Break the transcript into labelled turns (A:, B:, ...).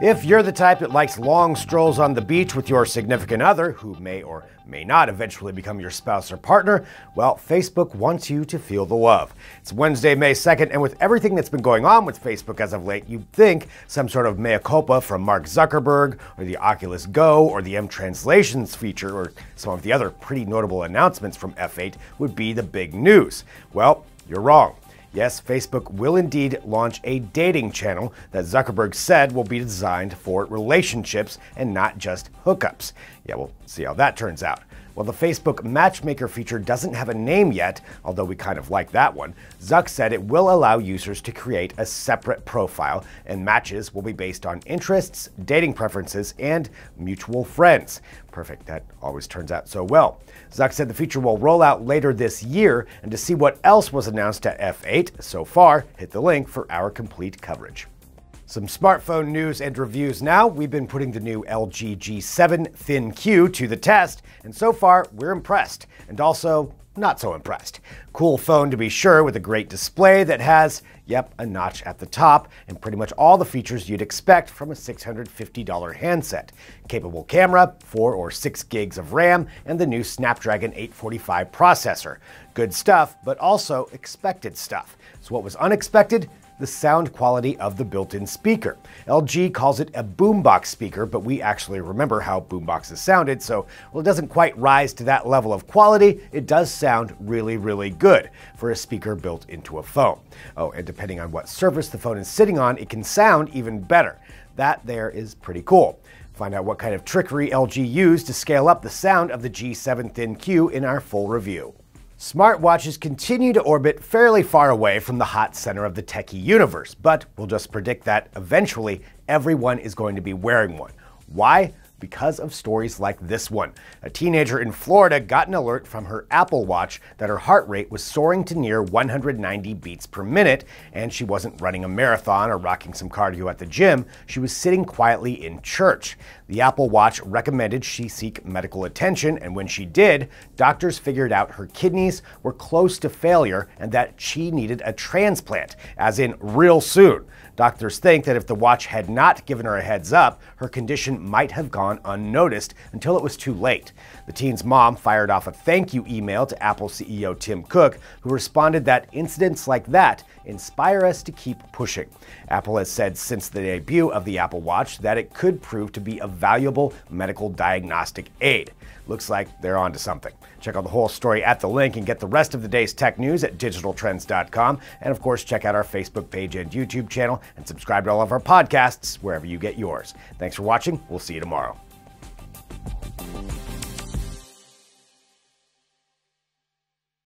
A: If you're the type that likes long strolls on the beach with your significant other, who may or may not eventually become your spouse or partner, well, Facebook wants you to feel the love. It's Wednesday, May 2nd, and with everything that's been going on with Facebook as of late, you'd think some sort of mea culpa from Mark Zuckerberg, or the Oculus Go, or the M-Translations feature, or some of the other pretty notable announcements from F8 would be the big news. Well, you're wrong. Yes, Facebook will indeed launch a dating channel that Zuckerberg said will be designed for relationships and not just hookups. Yeah, we'll see how that turns out. Well, the Facebook Matchmaker feature doesn't have a name yet, although we kind of like that one. Zuck said it will allow users to create a separate profile, and matches will be based on interests, dating preferences, and mutual friends. Perfect, that always turns out so well. Zuck said the feature will roll out later this year, and to see what else was announced at F8 so far, hit the link for our complete coverage. Some smartphone news and reviews now. We've been putting the new LG G7 Thin Q to the test, and so far we're impressed, and also not so impressed. Cool phone to be sure, with a great display that has, yep, a notch at the top, and pretty much all the features you'd expect from a $650 handset. Capable camera, 4 or 6 gigs of RAM, and the new Snapdragon 845 processor. Good stuff, but also expected stuff. So what was unexpected? The sound quality of the built-in speaker. LG calls it a boombox speaker, but we actually remember how boomboxes sounded, so while it doesn't quite rise to that level of quality, it does sound really, really good for a speaker built into a phone. Oh, and depending on what surface the phone is sitting on, it can sound even better. That there is pretty cool. Find out what kind of trickery LG used to scale up the sound of the G7 Thin Q in our full review. Smartwatches continue to orbit fairly far away from the hot center of the techie universe, but we'll just predict that eventually everyone is going to be wearing one. Why? Because of stories like this one. A teenager in Florida got an alert from her Apple Watch that her heart rate was soaring to near 190 beats per minute, and she wasn't running a marathon or rocking some cardio at the gym. She was sitting quietly in church. The Apple Watch recommended she seek medical attention, and when she did, doctors figured out her kidneys were close to failure and that she needed a transplant, as in real soon. Doctors think that if the watch had not given her a heads up, her condition might have gone unnoticed until it was too late. The teen's mom fired off a thank you email to Apple CEO Tim Cook, who responded that incidents like that inspire us to keep pushing. Apple has said since the debut of the Apple Watch that it could prove to be a valuable medical diagnostic aid. Looks like they're onto something. Check out the whole story at the link and get the rest of the day's tech news at digitaltrends.com. And of course, check out our Facebook page and YouTube channel and subscribe to all of our podcasts wherever you get yours. Thanks for watching. We'll see you tomorrow.